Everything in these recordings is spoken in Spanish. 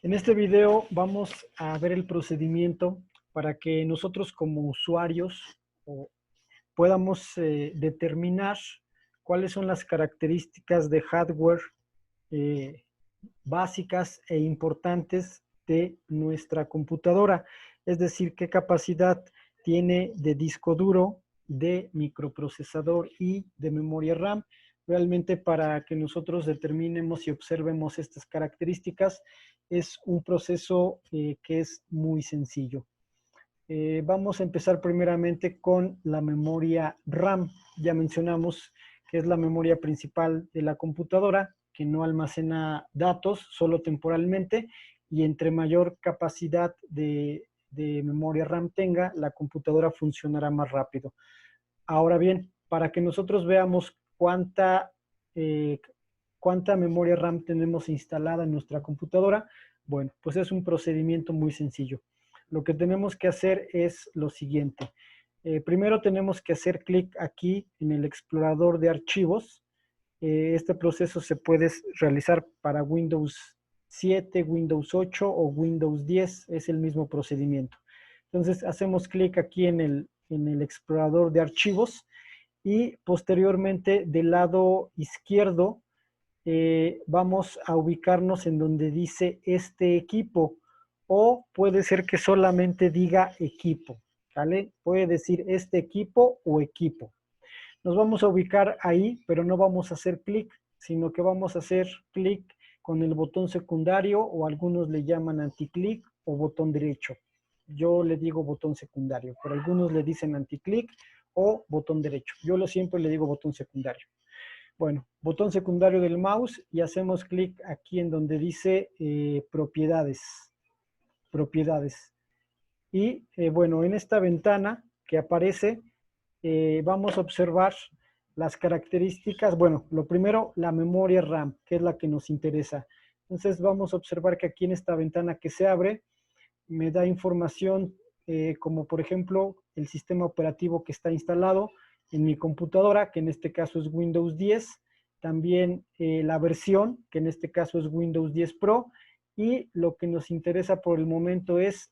En este video vamos a ver el procedimiento para que nosotros como usuarios podamos determinar cuáles son las características de hardware eh, básicas e importantes de nuestra computadora. Es decir, qué capacidad tiene de disco duro, de microprocesador y de memoria RAM. Realmente para que nosotros determinemos y observemos estas características es un proceso que es muy sencillo. Vamos a empezar primeramente con la memoria RAM. Ya mencionamos que es la memoria principal de la computadora, que no almacena datos, solo temporalmente, y entre mayor capacidad de memoria RAM tenga, la computadora funcionará más rápido. Ahora bien, para que nosotros veamos eh, cuánta memoria RAM tenemos instalada en nuestra computadora, bueno, pues es un procedimiento muy sencillo. Lo que tenemos que hacer es lo siguiente. Primero tenemos que hacer clic aquí en el explorador de archivos. Este proceso se puede realizar para Windows 7, Windows 8 o Windows 10. Es el mismo procedimiento. Entonces hacemos clic aquí en el explorador de archivos y posteriormente del lado izquierdo vamos a ubicarnos en donde dice este equipo, o puede ser que solamente diga equipo, ¿vale? Puede decir este equipo o equipo. Nos vamos a ubicar ahí, pero no vamos a hacer clic, sino que vamos a hacer clic con el botón secundario, o algunos le llaman anticlic o botón derecho. Yo le digo botón secundario, pero algunos le dicen anticlic o botón derecho. Yo siempre le digo botón secundario. Bueno, botón secundario del mouse y hacemos clic aquí en donde dice propiedades. Propiedades. Y bueno, en esta ventana que aparece, vamos a observar las características. Bueno, lo primero, la memoria RAM, que es la que nos interesa. Entonces vamos a observar que aquí en esta ventana que se abre, me da información como por ejemplo el sistema operativo que está instalado en mi computadora, que en este caso es Windows 10, también la versión, que en este caso es Windows 10 Pro, y lo que nos interesa por el momento es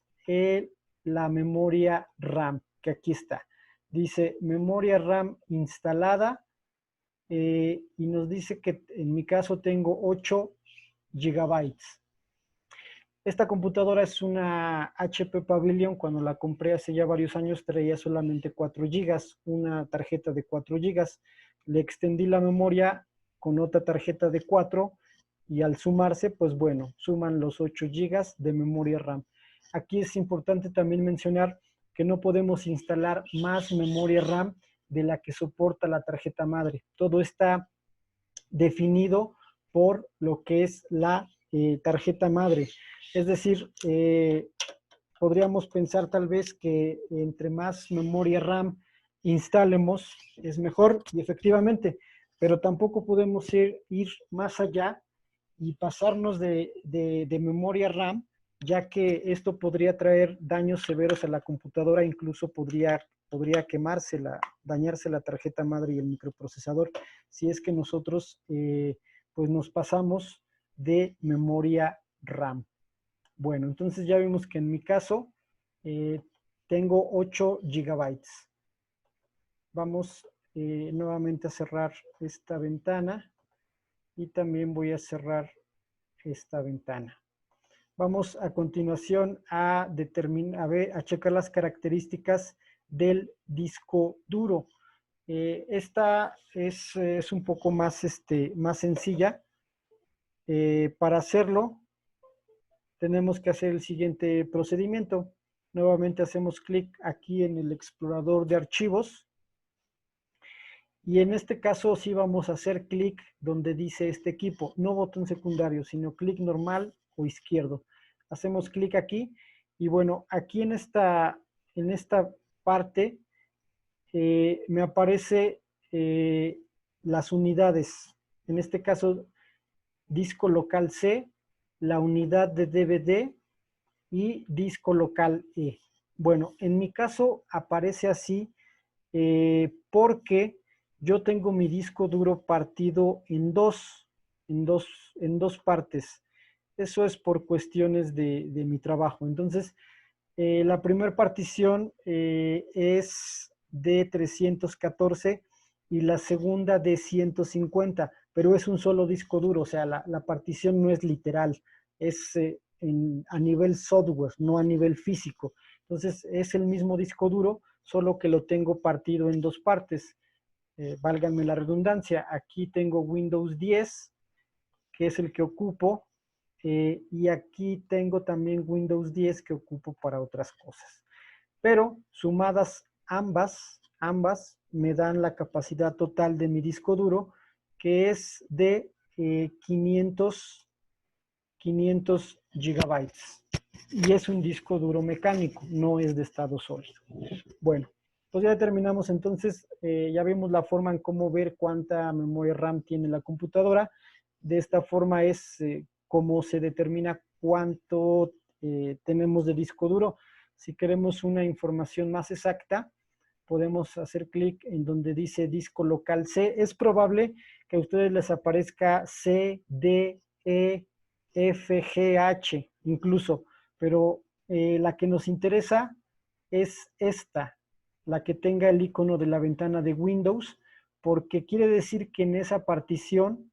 la memoria RAM, que aquí está. Dice memoria RAM instalada y nos dice que en mi caso tengo 8 gigabytes. Esta computadora es una HP Pavilion. Cuando la compré hace ya varios años traía solamente 4 gigas, una tarjeta de 4 gigas. Le extendí la memoria con otra tarjeta de 4 y al sumarse, pues bueno, suman los 8 gigas de memoria RAM. Aquí es importante también mencionar que no podemos instalar más memoria RAM de la que soporta la tarjeta madre. Todo está definido por lo que es la tarjeta madre. Es decir, podríamos pensar tal vez que entre más memoria RAM instalemos es mejor, y efectivamente, pero tampoco podemos ir más allá y pasarnos de memoria RAM, ya que esto podría traer daños severos a la computadora. Incluso podría dañarse la tarjeta madre y el microprocesador, si es que nosotros pues nos pasamos de memoria RAM. Bueno, entonces ya vimos que en mi caso eh, tengo 8 gigabytes. Vamos nuevamente a cerrar esta ventana y también voy a cerrar esta ventana. Vamos a continuación a checar las características del disco duro. Esta es un poco más sencilla. Para hacerlo, tenemos que hacer el siguiente procedimiento. Nuevamente hacemos clic aquí en el explorador de archivos. Y en este caso sí vamos a hacer clic donde dice este equipo, no botón secundario, sino clic normal o izquierdo. Hacemos clic aquí y bueno, aquí en esta parte me aparece las unidades. En este caso, disco local C, la unidad de DVD y disco local E. Bueno, en mi caso aparece así porque yo tengo mi disco duro partido en dos partes. eso es por cuestiones de mi trabajo. Entonces, la primera partición es de 314 y la segunda de 150, pero es un solo disco duro, o sea, la partición no es literal, es a nivel software, no a nivel físico. Entonces, es el mismo disco duro, solo que lo tengo partido en dos partes. Válganme la redundancia, aquí tengo Windows 10, que es el que ocupo, y aquí tengo también Windows 10 que ocupo para otras cosas. Pero sumadas ambas me dan la capacidad total de mi disco duro, que es de 500 gigabytes. Y es un disco duro mecánico, no es de estado sólido. Bueno, pues ya terminamos entonces, ya vimos la forma en cómo ver cuánta memoria RAM tiene la computadora. De esta forma es cómo se determina cuánto tenemos de disco duro. Si queremos una información más exacta, podemos hacer clic en donde dice disco local C. Es probable que a ustedes les aparezca C, D, E, F, G, H incluso, pero la que nos interesa es esta, la que tenga el icono de la ventana de Windows, porque quiere decir que en esa partición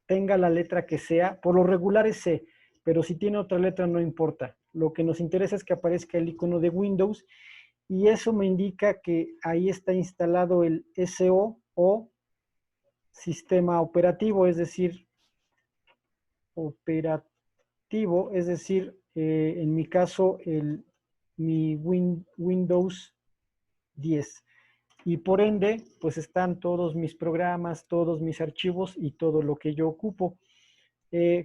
tenga la letra que sea, por lo regular es C, pero si tiene otra letra no importa. Lo que nos interesa es que aparezca el icono de Windows y eso me indica que ahí está instalado el SO o sistema operativo, es decir, en mi caso, mi Windows 10. Y por ende, pues están todos mis programas, todos mis archivos y todo lo que yo ocupo.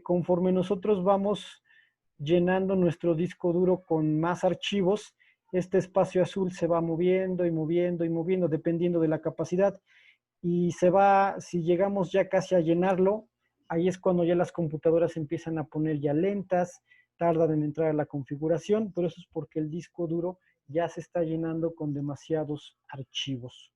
Conforme nosotros vamos llenando nuestro disco duro con más archivos, este espacio azul se va moviendo y moviendo y moviendo dependiendo de la capacidad. Y si llegamos ya casi a llenarlo, ahí es cuando ya las computadoras empiezan a poner ya lentas, tardan en entrar a la configuración, pero eso es porque el disco duro ya se está llenando con demasiados archivos.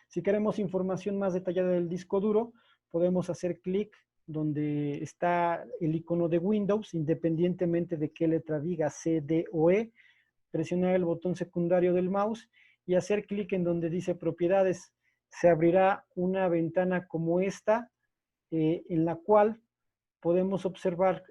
Si queremos información más detallada del disco duro, podemos hacer clic donde está el icono de Windows, independientemente de qué letra diga C, D o E, presionar el botón secundario del mouse y hacer clic en donde dice propiedades. Se abrirá una ventana como esta, en la cual podemos observar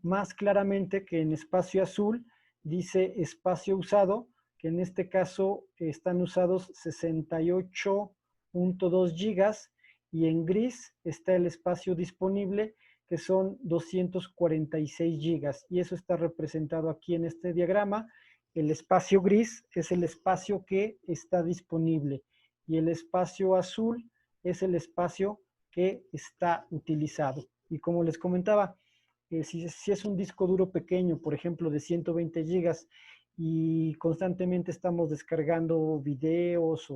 más claramente que en espacio azul dice espacio usado, que en este caso están usados 68.2 gigas y en gris está el espacio disponible que son 246 gigas y eso está representado aquí en este diagrama. El espacio gris es el espacio que está disponible y el espacio azul es el espacio que está utilizado. Y como les comentaba, si es un disco duro pequeño, por ejemplo, de 120 gigas, y constantemente estamos descargando videos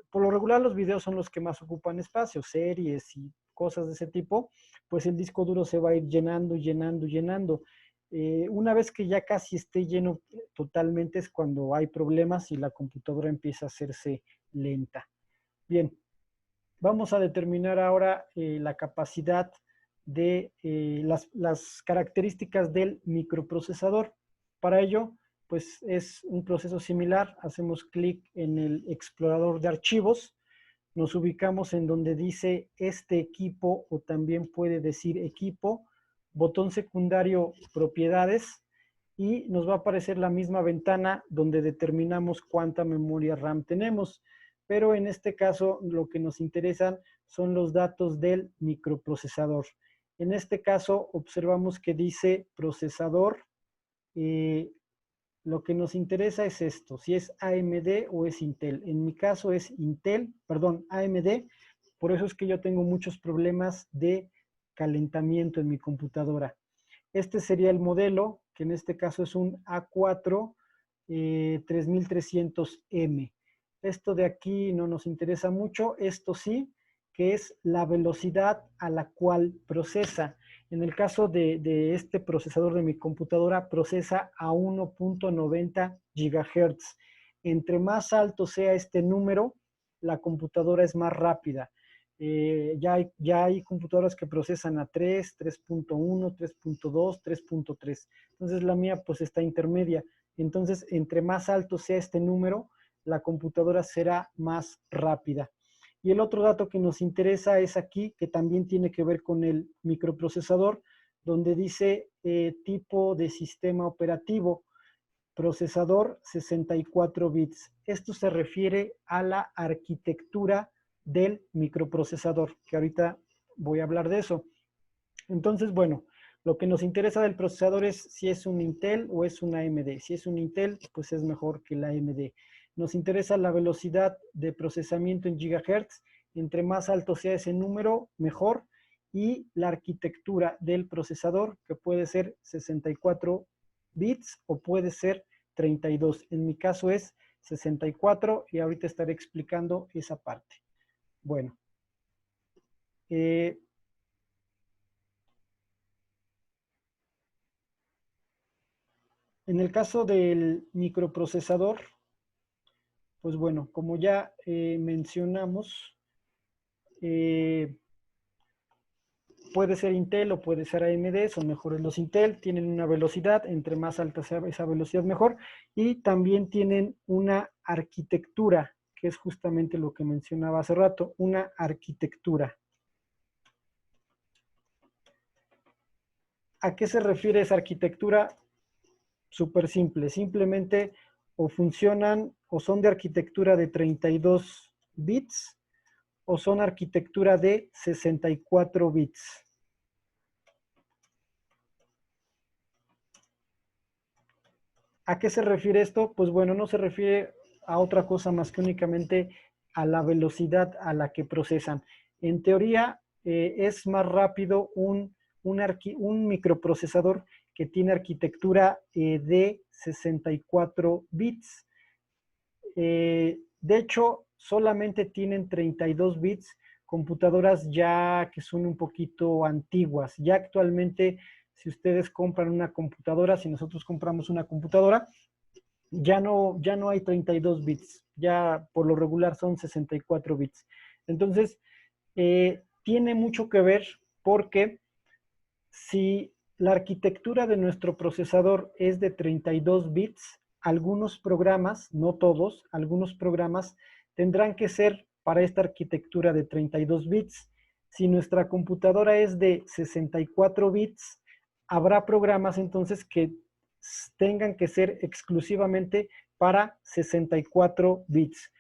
por lo regular los videos son los que más ocupan espacio, series y cosas de ese tipo, pues el disco duro se va a ir llenando, llenando, llenando. Una vez que ya casi esté lleno totalmente es cuando hay problemas y la computadora empieza a hacerse lenta. Bien, vamos a determinar ahora la capacidad de las características del microprocesador. Para ello, pues es un proceso similar. Hacemos clic en el explorador de archivos, nos ubicamos en donde dice este equipo o también puede decir equipo, botón secundario propiedades y nos va a aparecer la misma ventana donde determinamos cuánta memoria RAM tenemos. Pero en este caso lo que nos interesan son los datos del microprocesador. En este caso observamos que dice procesador. Lo que nos interesa es esto, si es AMD o es Intel. En mi caso es AMD. Por eso es que yo tengo muchos problemas de calentamiento en mi computadora. Este sería el modelo, que en este caso es un A4 3300M. Esto de aquí no nos interesa mucho, esto sí, que es la velocidad a la cual procesa. En el caso de este procesador de mi computadora, procesa a 1.90 GHz. Entre más alto sea este número, la computadora es más rápida. Ya hay computadoras que procesan a 3, 3.1, 3.2, 3.3. Entonces la mía pues está intermedia. Entonces entre más alto sea este número, la computadora será más rápida. Y el otro dato que nos interesa es aquí, que también tiene que ver con el microprocesador, donde dice tipo de sistema operativo, procesador 64 bits. Esto se refiere a la arquitectura del microprocesador, que ahorita voy a hablar de eso. Entonces, bueno, lo que nos interesa del procesador es si es un Intel o es una AMD. Si es un Intel, pues es mejor que la AMD. Nos interesa la velocidad de procesamiento en gigahertz. Entre más alto sea ese número, mejor. Y la arquitectura del procesador, que puede ser 64 bits o puede ser 32. En mi caso es 64 y ahorita estaré explicando esa parte. Bueno, en el caso del microprocesador, pues bueno, como ya mencionamos, puede ser Intel o puede ser AMD, son mejores los Intel, tienen una velocidad, entre más alta sea esa velocidad mejor, y también tienen una arquitectura, que es justamente lo que mencionaba hace rato, una arquitectura. ¿A qué se refiere esa arquitectura? Súper simple, simplemente o funcionan o son de arquitectura de 32 bits o son arquitectura de 64 bits. ¿A qué se refiere esto? Pues bueno, no se refiere a otra cosa más que únicamente a la velocidad a la que procesan. En teoría, es más rápido un microprocesador que tiene arquitectura de 64 bits. De hecho, solamente tienen 32 bits computadoras ya que son un poquito antiguas. Ya actualmente, si ustedes compran una computadora, si nosotros compramos una computadora, ya no hay 32 bits, ya por lo regular son 64 bits. Entonces, tiene mucho que ver porque si la arquitectura de nuestro procesador es de 32 bits, algunos programas, no todos, algunos programas tendrán que ser para esta arquitectura de 32 bits. Si nuestra computadora es de 64 bits, habrá programas entonces que tengan que ser exclusivamente para 64 bits.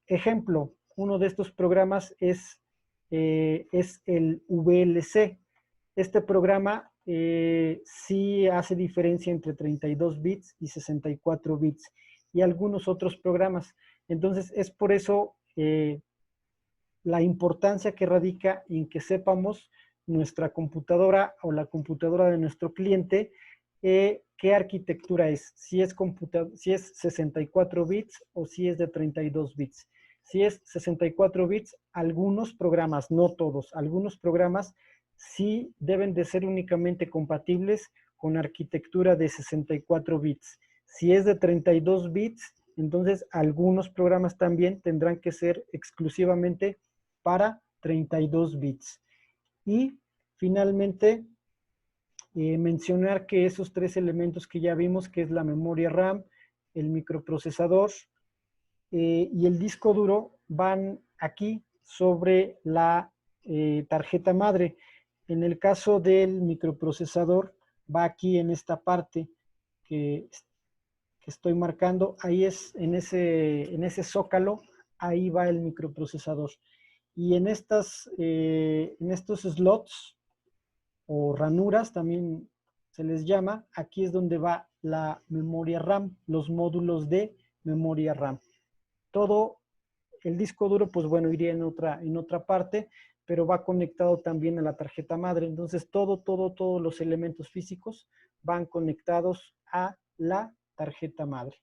Ejemplo, uno de estos programas es el VLC. Este programa sí hace diferencia entre 32 bits y 64 bits y algunos otros programas. Entonces, es por eso la importancia que radica en que sepamos nuestra computadora o la computadora de nuestro cliente, qué arquitectura es, si es 64 bits o si es de 32 bits. Si es 64 bits, algunos programas, no todos, algunos programas sí deben de ser únicamente compatibles con arquitectura de 64 bits. Si es de 32 bits, entonces algunos programas también tendrán que ser exclusivamente para 32 bits. Y finalmente, mencionar que esos tres elementos que ya vimos, que es la memoria RAM, el microprocesador y el disco duro, van aquí sobre la tarjeta madre. En el caso del microprocesador, va aquí en esta parte que estoy marcando, ahí es en ese zócalo, ahí va el microprocesador. Y en estos slots o ranuras también se les llama, aquí es donde va la memoria RAM, los módulos de memoria RAM. Todo el disco duro, pues bueno, iría en otra parte, pero va conectado también a la tarjeta madre. Entonces, todos los elementos físicos van conectados a la tarjeta madre.